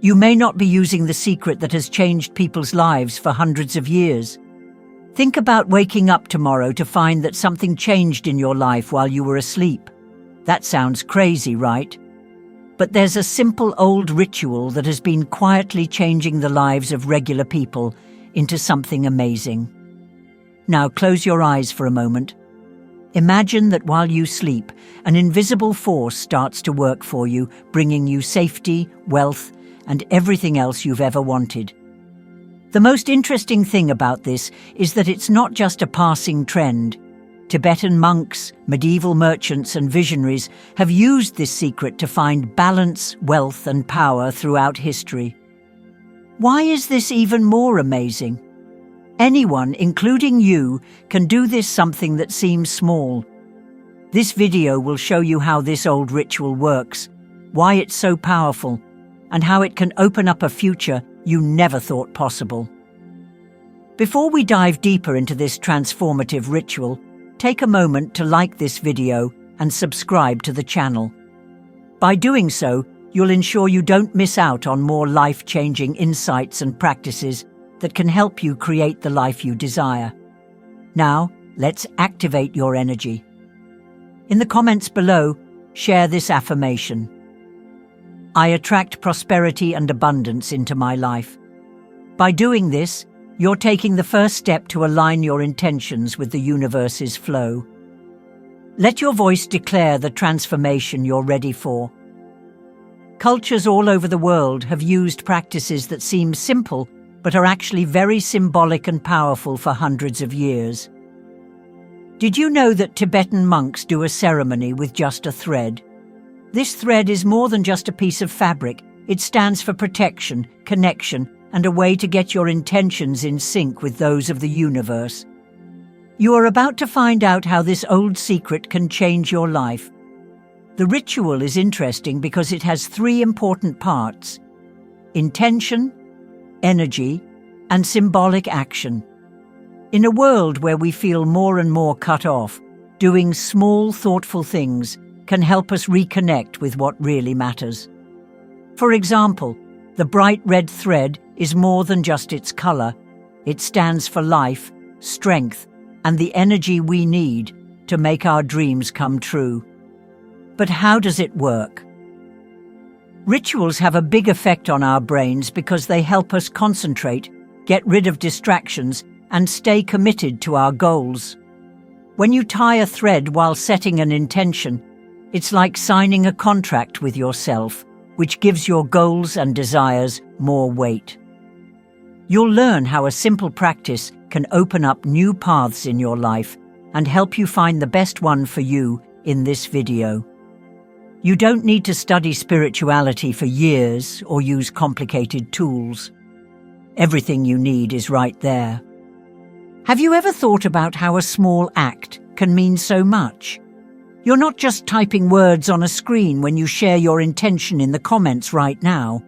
You may not be using the secret that has changed people's lives for hundreds of years. Think about waking up tomorrow to find that something changed in your life while you were asleep. That sounds crazy, right? But there's a simple old ritual that has been quietly changing the lives of regular people into something amazing. Now close your eyes for a moment. Imagine that while you sleep, an invisible force starts to work for you, bringing you safety, wealth, and everything else you've ever wanted. The most interesting thing about this is that it's not just a passing trend. Tibetan monks, medieval merchants, and visionaries have used this secret to find balance, wealth, and power throughout history. Why is this even more amazing? Anyone, including you, can do this something that seems small. This video will show you how this old ritual works, why it's so powerful, and how it can open up a future you never thought possible. Before we dive deeper into this transformative ritual, take a moment to like this video and subscribe to the channel. By doing so, you'll ensure you don't miss out on more life-changing insights and practices that can help you create the life you desire. Now, let's activate your energy. In the comments below, share this affirmation. I attract prosperity and abundance into my life. By doing this, you're taking the first step to align your intentions with the universe's flow. Let your voice declare the transformation you're ready for. Cultures all over the world have used practices that seem simple but are actually very symbolic and powerful for hundreds of years. Did you know that Tibetan monks do a ceremony with just a thread? This thread is more than just a piece of fabric. It stands for protection, connection, and a way to get your intentions in sync with those of the universe. You are about to find out how this old secret can change your life. The ritual is interesting because it has three important parts: intention, energy, and symbolic action. In a world where we feel more and more cut off, doing small, thoughtful things can help us reconnect with what really matters. For example, the bright red thread is more than just its color. It stands for life, strength, and the energy we need to make our dreams come true. But how does it work? Rituals have a big effect on our brains because they help us concentrate, get rid of distractions, and stay committed to our goals. When you tie a thread while setting an intention, it's like signing a contract with yourself, which gives your goals and desires more weight. You'll learn how a simple practice can open up new paths in your life and help you find the best one for you in this video. You don't need to study spirituality for years or use complicated tools. Everything you need is right there. Have you ever thought about how a small act can mean so much? You're not just typing words on a screen when you share your intention in the comments right now.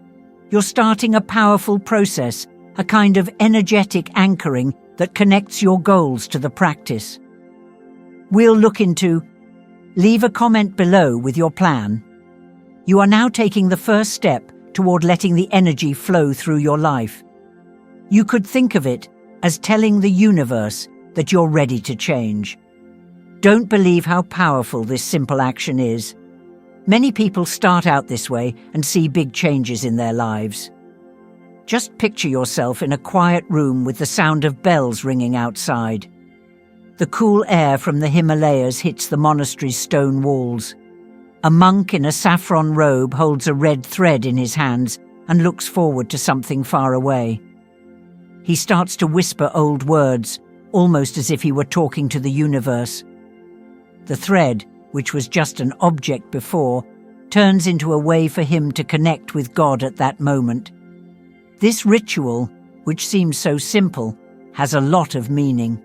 You're starting a powerful process, a kind of energetic anchoring that connects your goals to the practice. We'll look into: leave a comment below with your plan. You are now taking the first step toward letting the energy flow through your life. You could think of it as telling the universe that you're ready to change. Don't believe how powerful this simple action is. Many people start out this way and see big changes in their lives. Just picture yourself in a quiet room with the sound of bells ringing outside. The cool air from the Himalayas hits the monastery's stone walls. A monk in a saffron robe holds a red thread in his hands and looks forward to something far away. He starts to whisper old words, almost as if he were talking to the universe. The thread, which was just an object before, turns into a way for him to connect with God at that moment. This ritual, which seems so simple, has a lot of meaning.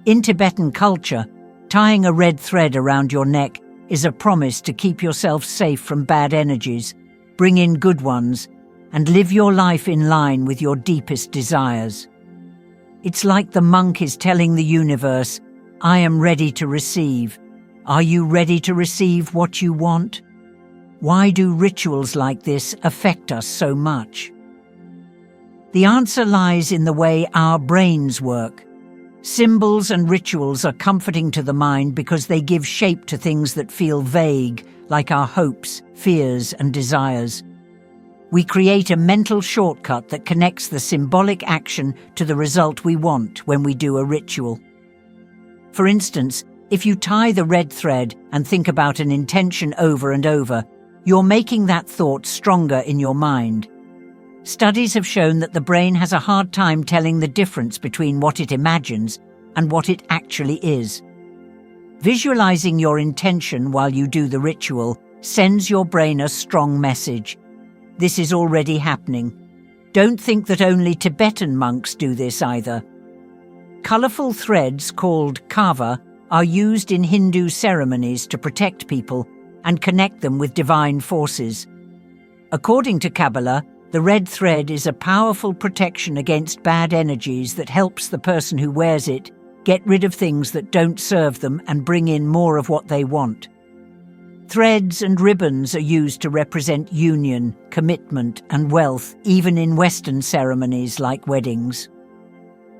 In Tibetan culture, tying a red thread around your neck is a promise to keep yourself safe from bad energies, bring in good ones, and live your life in line with your deepest desires. It's like the monk is telling the universe, I am ready to receive. Are you ready to receive what you want? Why do rituals like this affect us so much? The answer lies in the way our brains work. Symbols and rituals are comforting to the mind because they give shape to things that feel vague, like our hopes, fears, and desires. We create a mental shortcut that connects the symbolic action to the result we want when we do a ritual. For instance, if you tie the red thread and think about an intention over and over, you're making that thought stronger in your mind. Studies have shown that the brain has a hard time telling the difference between what it imagines and what it actually is. Visualizing your intention while you do the ritual sends your brain a strong message. This is already happening. Don't think that only Tibetan monks do this either. Colorful threads called kava are used in Hindu ceremonies to protect people and connect them with divine forces. According to Kabbalah, the red thread is a powerful protection against bad energies that helps the person who wears it get rid of things that don't serve them and bring in more of what they want. Threads and ribbons are used to represent union, commitment, and wealth, even in Western ceremonies like weddings.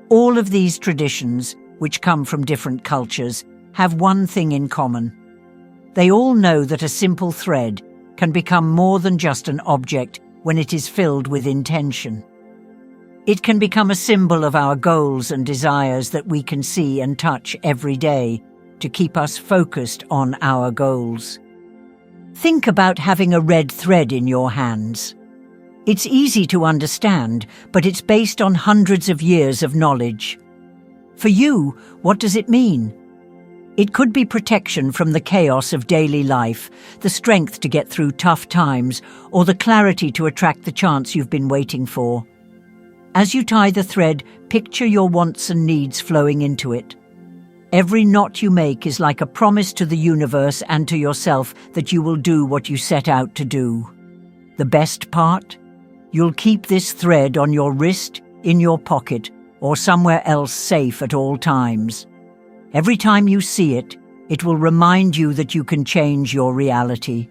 All of these traditions, which come from different cultures, have one thing in common. They all know that a simple thread can become more than just an object when it is filled with intention. It can become a symbol of our goals and desires that we can see and touch every day to keep us focused on our goals. Think about having a red thread in your hands. It's easy to understand, but it's based on hundreds of years of knowledge. For you, what does it mean? It could be protection from the chaos of daily life, the strength to get through tough times, or the clarity to attract the chance you've been waiting for. As you tie the thread, picture your wants and needs flowing into it. Every knot you make is like a promise to the universe and to yourself that you will do what you set out to do. The best part? You'll keep this thread on your wrist, in your pocket, or somewhere else safe at all times. Every time you see it, it will remind you that you can change your reality.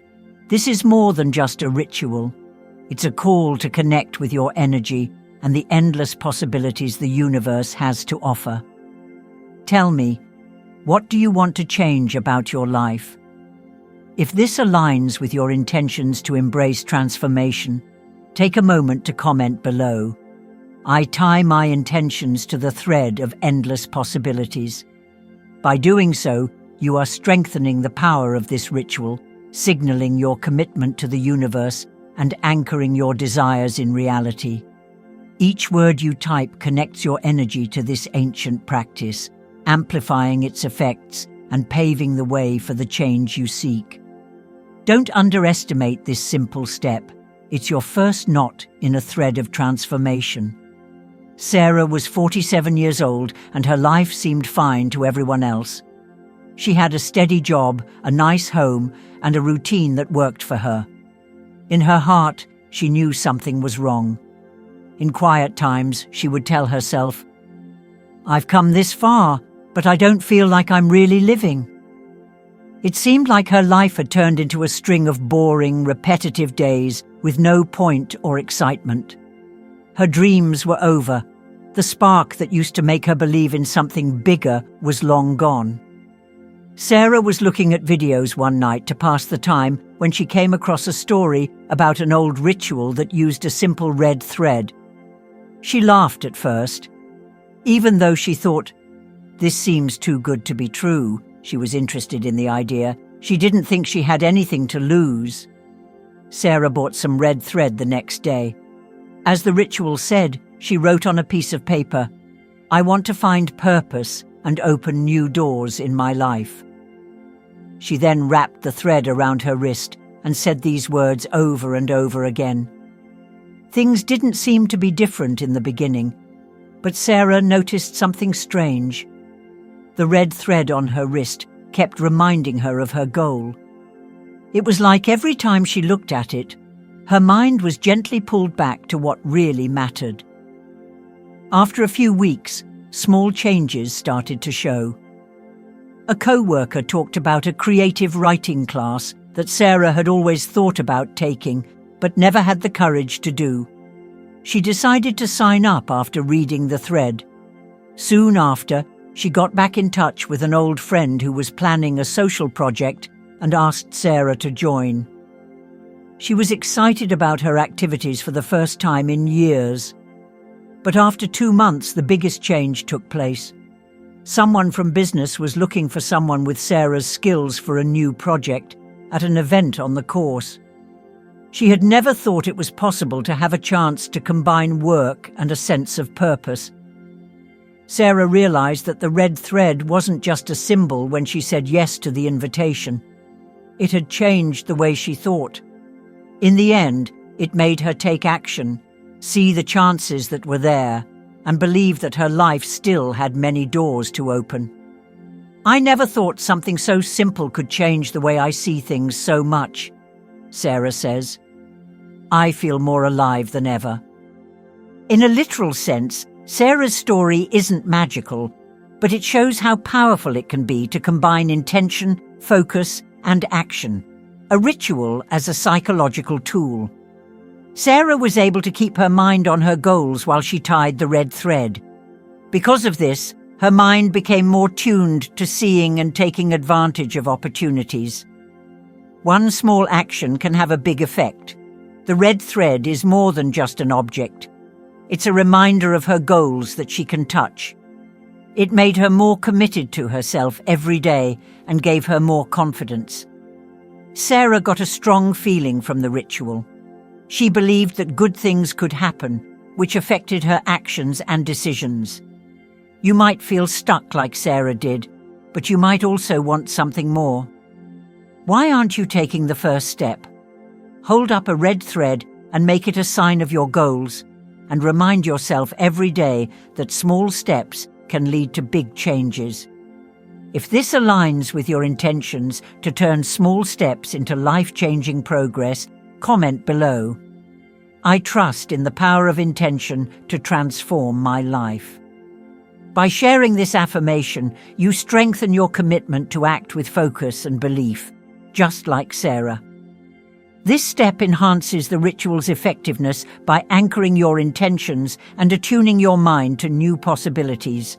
This is more than just a ritual. It's a call to connect with your energy and the endless possibilities the universe has to offer. Tell me, what do you want to change about your life? If this aligns with your intentions to embrace transformation, take a moment to comment below. I tie my intentions to the thread of endless possibilities. By doing so, you are strengthening the power of this ritual, signaling your commitment to the universe and anchoring your desires in reality. Each word you type connects your energy to this ancient practice, amplifying its effects and paving the way for the change you seek. Don't underestimate this simple step. It's your first knot in a thread of transformation. Sarah was 47 years old and her life seemed fine to everyone else. She had a steady job, a nice home, and a routine that worked for her. In her heart, she knew something was wrong. In quiet times, she would tell herself, "I've come this far, but I don't feel like I'm really living." It seemed like her life had turned into a string of boring, repetitive days with no point or excitement. Her dreams were over. The spark that used to make her believe in something bigger was long gone. Sarah was looking at videos one night to pass the time when she came across a story about an old ritual that used a simple red thread. She laughed at first. Even though she thought, "This seems too good to be true," she was interested in the idea. She didn't think she had anything to lose. Sarah bought some red thread the next day. As the ritual said, she wrote on a piece of paper, "I want to find purpose and open new doors in my life." She then wrapped the thread around her wrist and said these words over and over again. Things didn't seem to be different in the beginning, but Sarah noticed something strange. The red thread on her wrist kept reminding her of her goal. It was like every time she looked at it, her mind was gently pulled back to what really mattered. After a few weeks, small changes started to show. A co-worker talked about a creative writing class that Sarah had always thought about taking, but never had the courage to do. She decided to sign up after reading the thread. Soon after, she got back in touch with an old friend who was planning a social project and asked Sarah to join. She was excited about her activities for the first time in years. But after 2 months, the biggest change took place. Someone from business was looking for someone with Sarah's skills for a new project at an event on the course. She had never thought it was possible to have a chance to combine work and a sense of purpose. Sarah realized that the red thread wasn't just a symbol when she said yes to the invitation. It had changed the way she thought. In the end, it made her take action, see the chances that were there, and believe that her life still had many doors to open. "I never thought something so simple could change the way I see things so much," Sarah says. "I feel more alive than ever." In a literal sense, Sarah's story isn't magical, but it shows how powerful it can be to combine intention, focus, and action, a ritual as a psychological tool. Sarah was able to keep her mind on her goals while she tied the red thread. Because of this, her mind became more tuned to seeing and taking advantage of opportunities. One small action can have a big effect. The red thread is more than just an object. It's a reminder of her goals that she can touch. It made her more committed to herself every day and gave her more confidence. Sarah got a strong feeling from the ritual. She believed that good things could happen, which affected her actions and decisions. You might feel stuck like Sarah did, but you might also want something more. Why aren't you taking the first step? Hold up a red thread and make it a sign of your goals, and remind yourself every day that small steps can lead to big changes. If this aligns with your intentions to turn small steps into life-changing progress, comment below. I trust in the power of intention to transform my life. By sharing this affirmation, you strengthen your commitment to act with focus and belief, just like Sarah. This step enhances the ritual's effectiveness by anchoring your intentions and attuning your mind to new possibilities.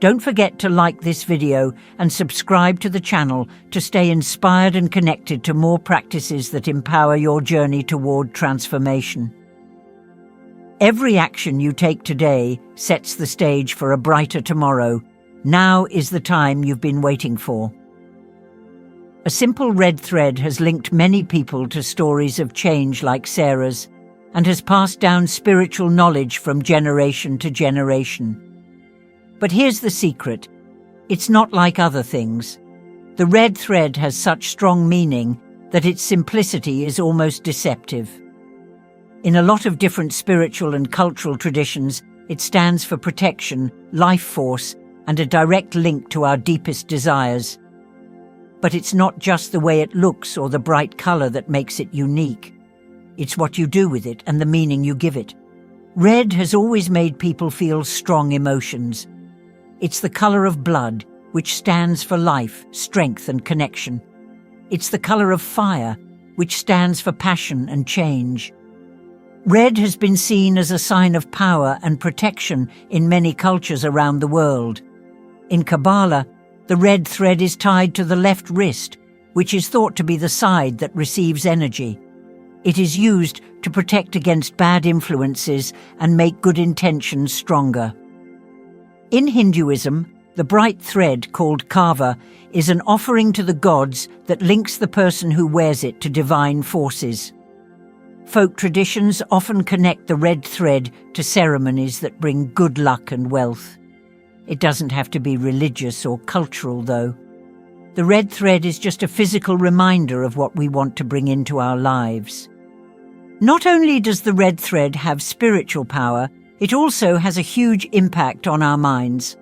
Don't forget to like this video and subscribe to the channel to stay inspired and connected to more practices that empower your journey toward transformation. Every action you take today sets the stage for a brighter tomorrow. Now is the time you've been waiting for. A simple red thread has linked many people to stories of change like Sarah's and has passed down spiritual knowledge from generation to generation. But here's the secret. It's not like other things. The red thread has such strong meaning that its simplicity is almost deceptive. In a lot of different spiritual and cultural traditions, it stands for protection, life force, and a direct link to our deepest desires. But it's not just the way it looks or the bright color that makes it unique. It's what you do with it and the meaning you give it. Red has always made people feel strong emotions. It's the color of blood, which stands for life, strength, and connection. It's the color of fire, which stands for passion and change. Red has been seen as a sign of power and protection in many cultures around the world. In Kabbalah, the red thread is tied to the left wrist, which is thought to be the side that receives energy. It is used to protect against bad influences and make good intentions stronger. In Hinduism, the bright thread called kava is an offering to the gods that links the person who wears it to divine forces. Folk traditions often connect the red thread to ceremonies that bring good luck and wealth. It doesn't have to be religious or cultural, though. The red thread is just a physical reminder of what we want to bring into our lives. Not only does the red thread have spiritual power, it also has a huge impact on our minds.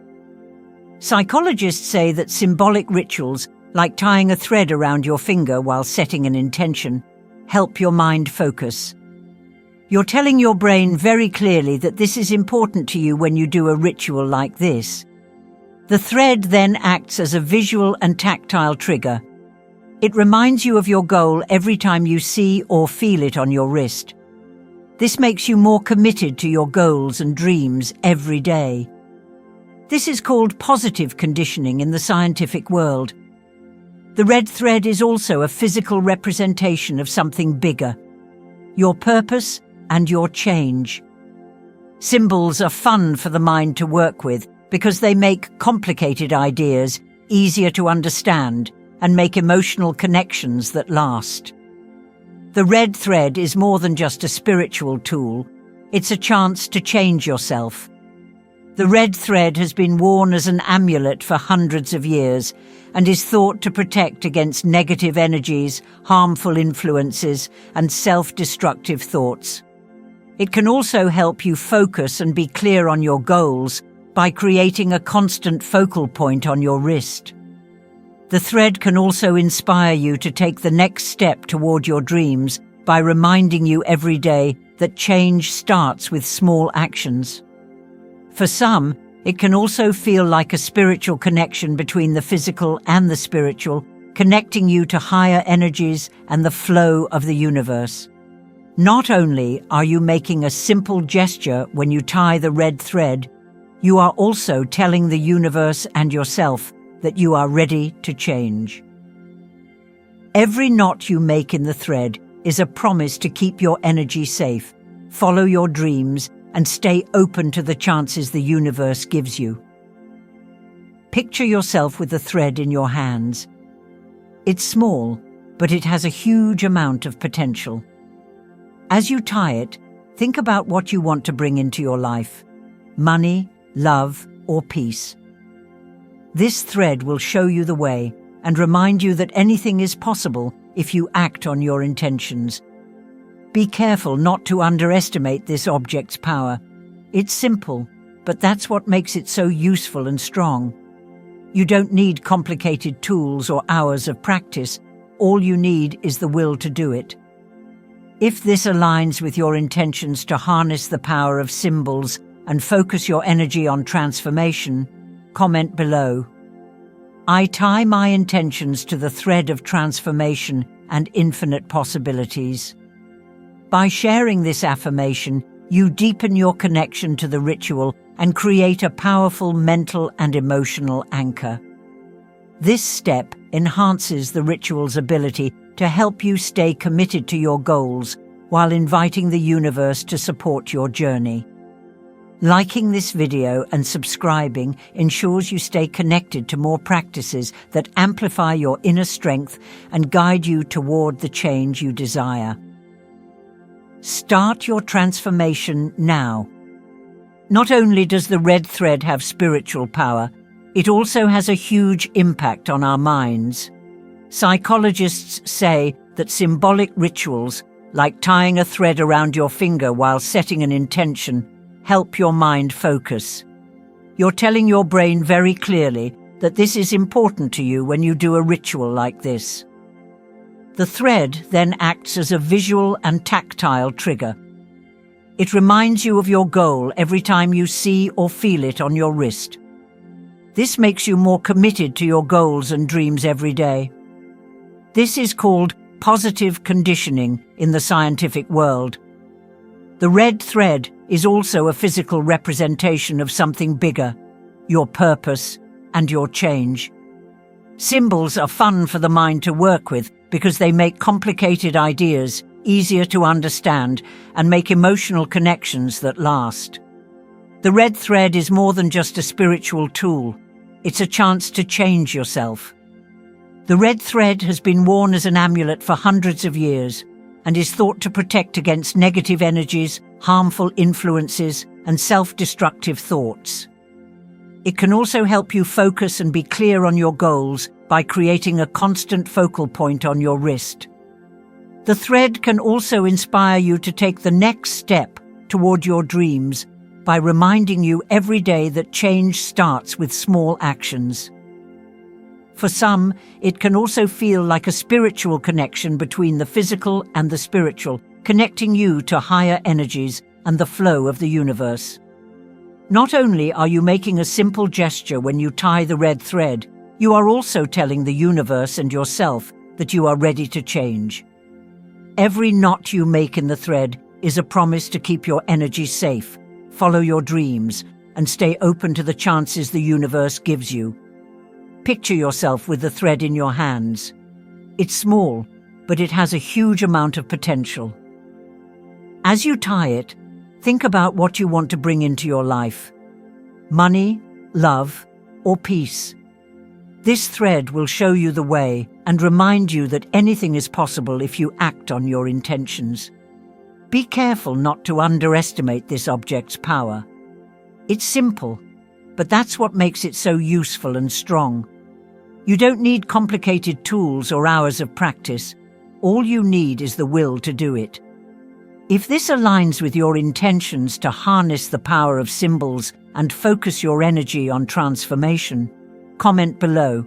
Psychologists say that symbolic rituals, like tying a thread around your finger while setting an intention, help your mind focus. You're telling your brain very clearly that this is important to you when you do a ritual like this. The thread then acts as a visual and tactile trigger. It reminds you of your goal every time you see or feel it on your wrist. This makes you more committed to your goals and dreams every day. This is called positive conditioning in the scientific world. The red thread is also a physical representation of something bigger, your purpose and your change. Symbols are fun for the mind to work with because they make complicated ideas easier to understand and make emotional connections that last. The red thread is more than just a spiritual tool. It's a chance to change yourself. The red thread has been worn as an amulet for hundreds of years and is thought to protect against negative energies, harmful influences, and self-destructive thoughts. It can also help you focus and be clear on your goals by creating a constant focal point on your wrist. The thread can also inspire you to take the next step toward your dreams by reminding you every day that change starts with small actions. For some, it can also feel like a spiritual connection between the physical and the spiritual, connecting you to higher energies and the flow of the universe. Not only are you making a simple gesture when you tie the red thread, you are also telling the universe and yourself that you are ready to change. Every knot you make in the thread is a promise to keep your energy safe, follow your dreams, and stay open to the chances the universe gives you. Picture yourself with the thread in your hands. It's small, but it has a huge amount of potential. As you tie it, think about what you want to bring into your life: money, love, or peace. This thread will show you the way and remind you that anything is possible if you act on your intentions. Be careful not to underestimate this object's power. It's simple, but that's what makes it so useful and strong. You don't need complicated tools or hours of practice. All you need is the will to do it. If this aligns with your intentions to harness the power of symbols and focus your energy on transformation, comment below. I tie my intentions to the thread of transformation and infinite possibilities. By sharing this affirmation, you deepen your connection to the ritual and create a powerful mental and emotional anchor. This step enhances the ritual's ability to help you stay committed to your goals while inviting the universe to support your journey. Liking this video and subscribing ensures you stay connected to more practices that amplify your inner strength and guide you toward the change you desire. Start your transformation now. Not only does the red thread have spiritual power, it also has a huge impact on our minds. Psychologists say that symbolic rituals, like tying a thread around your finger while setting an intention, help your mind focus. You're telling your brain very clearly that this is important to you when you do a ritual like this. The thread then acts as a visual and tactile trigger. It reminds you of your goal every time you see or feel it on your wrist. This makes you more committed to your goals and dreams every day. This is called positive conditioning in the scientific world. The red thread is also a physical representation of something bigger, your purpose and your change. Symbols are fun for the mind to work with because they make complicated ideas easier to understand and make emotional connections that last. The red thread is more than just a spiritual tool. It's a chance to change yourself. The red thread has been worn as an amulet for hundreds of years and is thought to protect against negative energies, harmful influences, and self-destructive thoughts. It can also help you focus and be clear on your goals by creating a constant focal point on your wrist. The thread can also inspire you to take the next step toward your dreams by reminding you every day that change starts with small actions. For some, it can also feel like a spiritual connection between the physical and the spiritual, connecting you to higher energies and the flow of the universe. Not only are you making a simple gesture when you tie the red thread, you are also telling the universe and yourself that you are ready to change. Every knot you make in the thread is a promise to keep your energy safe, follow your dreams, and stay open to the chances the universe gives you. Picture yourself with the thread in your hands. It's small, but it has a huge amount of potential. As you tie it, think about what you want to bring into your life. Money, love, or peace. This thread will show you the way and remind you that anything is possible if you act on your intentions. Be careful not to underestimate this object's power. It's simple, but that's what makes it so useful and strong. You don't need complicated tools or hours of practice. All you need is the will to do it. If this aligns with your intentions to harness the power of symbols and focus your energy on transformation, comment below.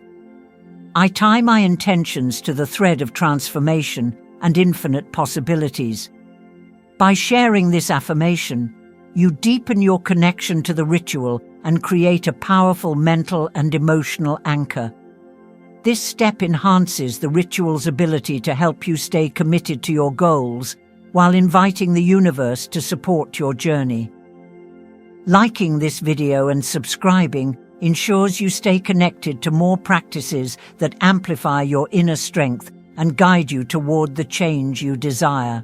I tie my intentions to the thread of transformation and infinite possibilities. By sharing this affirmation, you deepen your connection to the ritual and create a powerful mental and emotional anchor. This step enhances the ritual's ability to help you stay committed to your goals while inviting the universe to support your journey. Liking this video and subscribing ensures you stay connected to more practices that amplify your inner strength and guide you toward the change you desire.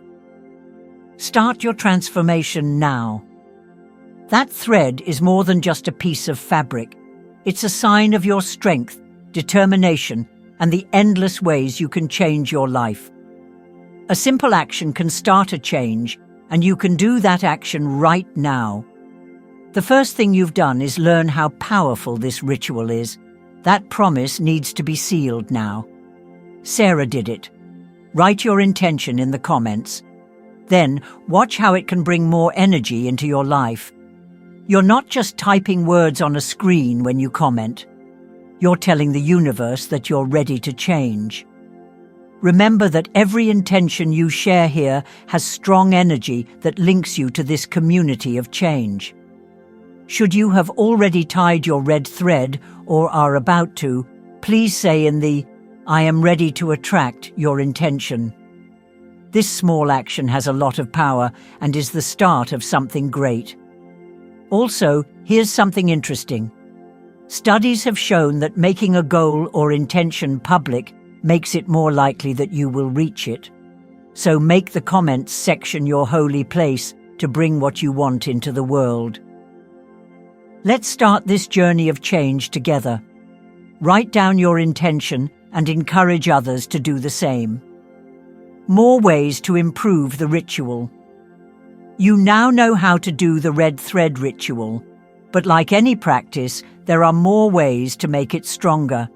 Start your transformation now. That thread is more than just a piece of fabric. It's a sign of your strength, determination, and the endless ways you can change your life. A simple action can start a change, and you can do that action right now. The first thing you've done is learn how powerful this ritual is. That promise needs to be sealed now. Sarah did it. Write your intention in the comments. Then, watch how it can bring more energy into your life. You're not just typing words on a screen when you comment. You're telling the universe that you're ready to change. Remember that every intention you share here has strong energy that links you to this community of change. Should you have already tied your red thread or are about to, please say in the "I am ready to attract" your intention. This small action has a lot of power and is the start of something great. Also, here's something interesting. Studies have shown that making a goal or intention public makes it more likely that you will reach it. So make the comments section your holy place to bring what you want into the world. Let's start this journey of change together. Write down your intention and encourage others to do the same. More ways to improve the ritual. You now know how to do the red thread ritual, but like any practice, there are more ways to make it stronger.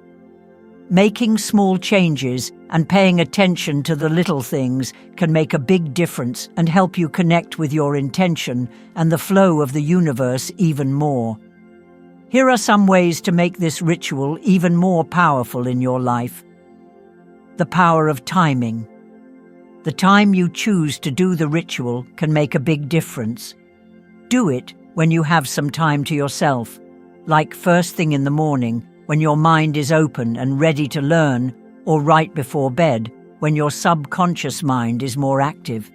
Making small changes and paying attention to the little things can make a big difference and help you connect with your intention and the flow of the universe even more. Here are some ways to make this ritual even more powerful in your life. The power of timing. The time you choose to do the ritual can make a big difference. Do it when you have some time to yourself, like first thing in the morning when your mind is open and ready to learn, or right before bed when your subconscious mind is more active.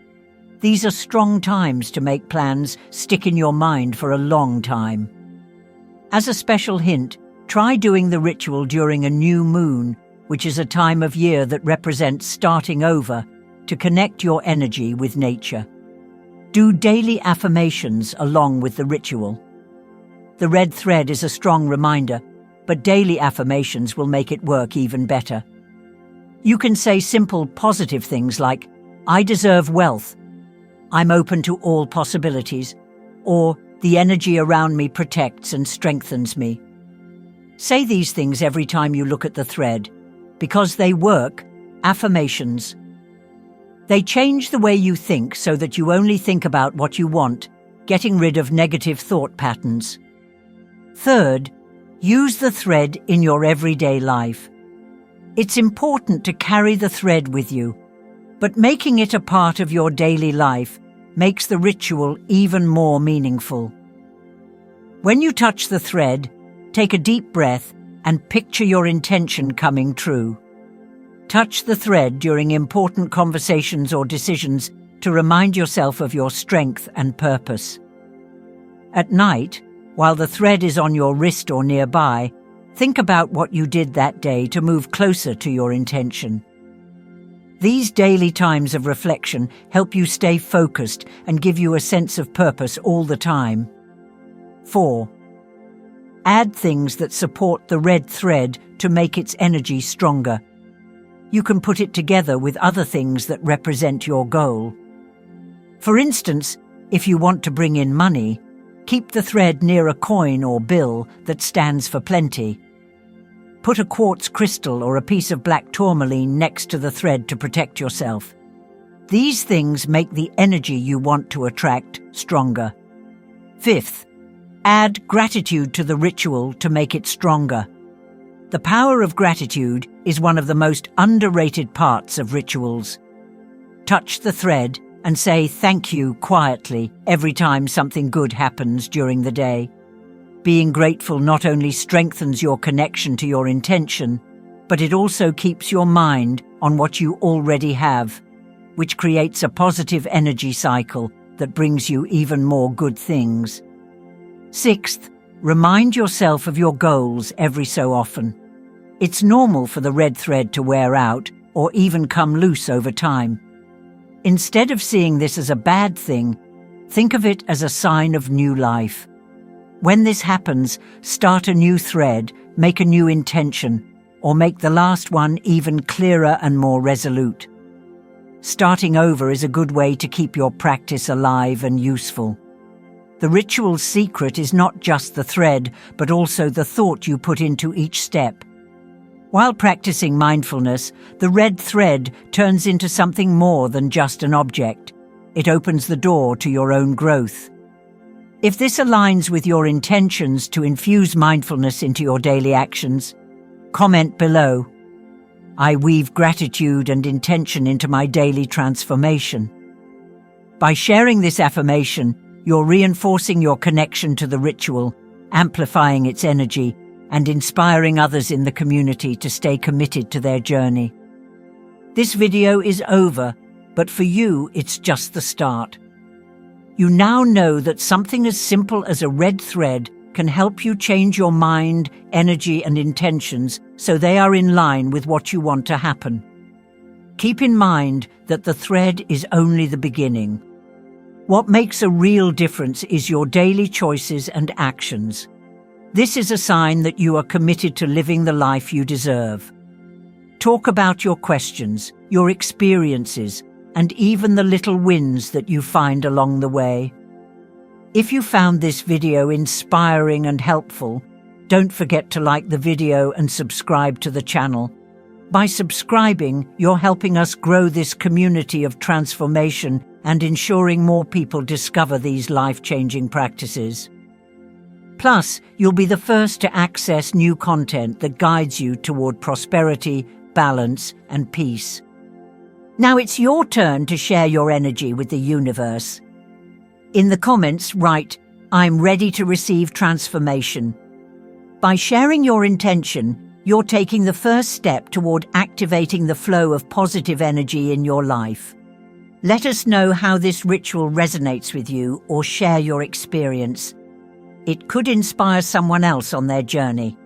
These are strong times to make plans stick in your mind for a long time. As a special hint, try doing the ritual during a new moon, which is a time of year that represents starting over, to connect your energy with nature. Do daily affirmations along with the ritual. The red thread is a strong reminder, but daily affirmations will make it work even better. You can say simple positive things like, "I deserve wealth," "I'm open to all possibilities," or "The energy around me protects and strengthens me." Say these things every time you look at the thread. Because they work, affirmations. They change the way you think so that you only think about what you want, getting rid of negative thought patterns. Third, use the thread in your everyday life. It's important to carry the thread with you, but making it a part of your daily life makes the ritual even more meaningful. When you touch the thread, take a deep breath and picture your intention coming true. Touch the thread during important conversations or decisions to remind yourself of your strength and purpose. At night, while the thread is on your wrist or nearby, think about what you did that day to move closer to your intention. These daily times of reflection help you stay focused and give you a sense of purpose all the time. 4. Add things that support the red thread to make its energy stronger. You can put it together with other things that represent your goal. For instance, if you want to bring in money, keep the thread near a coin or bill that stands for plenty. Put a quartz crystal or a piece of black tourmaline next to the thread to protect yourself. These things make the energy you want to attract stronger. 5th, add gratitude to the ritual to make it stronger. The power of gratitude is one of the most underrated parts of rituals. Touch the thread and say thank you quietly every time something good happens during the day. Being grateful not only strengthens your connection to your intention, but it also keeps your mind on what you already have, which creates a positive energy cycle that brings you even more good things. 6th, remind yourself of your goals every so often. It's normal for the red thread to wear out or even come loose over time. Instead of seeing this as a bad thing, think of it as a sign of new life. When this happens, start a new thread, make a new intention, or make the last one even clearer and more resolute. Starting over is a good way to keep your practice alive and useful. The ritual's secret is not just the thread, but also the thought you put into each step. While practicing mindfulness, the red thread turns into something more than just an object. It opens the door to your own growth. If this aligns with your intentions to infuse mindfulness into your daily actions, comment below. I weave gratitude and intention into my daily transformation. By sharing this affirmation, you're reinforcing your connection to the ritual, amplifying its energy, and inspiring others in the community to stay committed to their journey. This video is over, but for you, it's just the start. You now know that something as simple as a red thread can help you change your mind, energy, and intentions so they are in line with what you want to happen. Keep in mind that the thread is only the beginning. What makes a real difference is your daily choices and actions. This is a sign that you are committed to living the life you deserve. Talk about your questions, your experiences, and even the little wins that you find along the way. If you found this video inspiring and helpful, don't forget to like the video and subscribe to the channel. By subscribing, you're helping us grow this community of transformation and ensuring more people discover these life-changing practices. Plus, you'll be the first to access new content that guides you toward prosperity, balance, and peace. Now it's your turn to share your energy with the universe. In the comments, write, "I'm ready to receive transformation." By sharing your intention, you're taking the first step toward activating the flow of positive energy in your life. Let us know how this ritual resonates with you or share your experience. It could inspire someone else on their journey.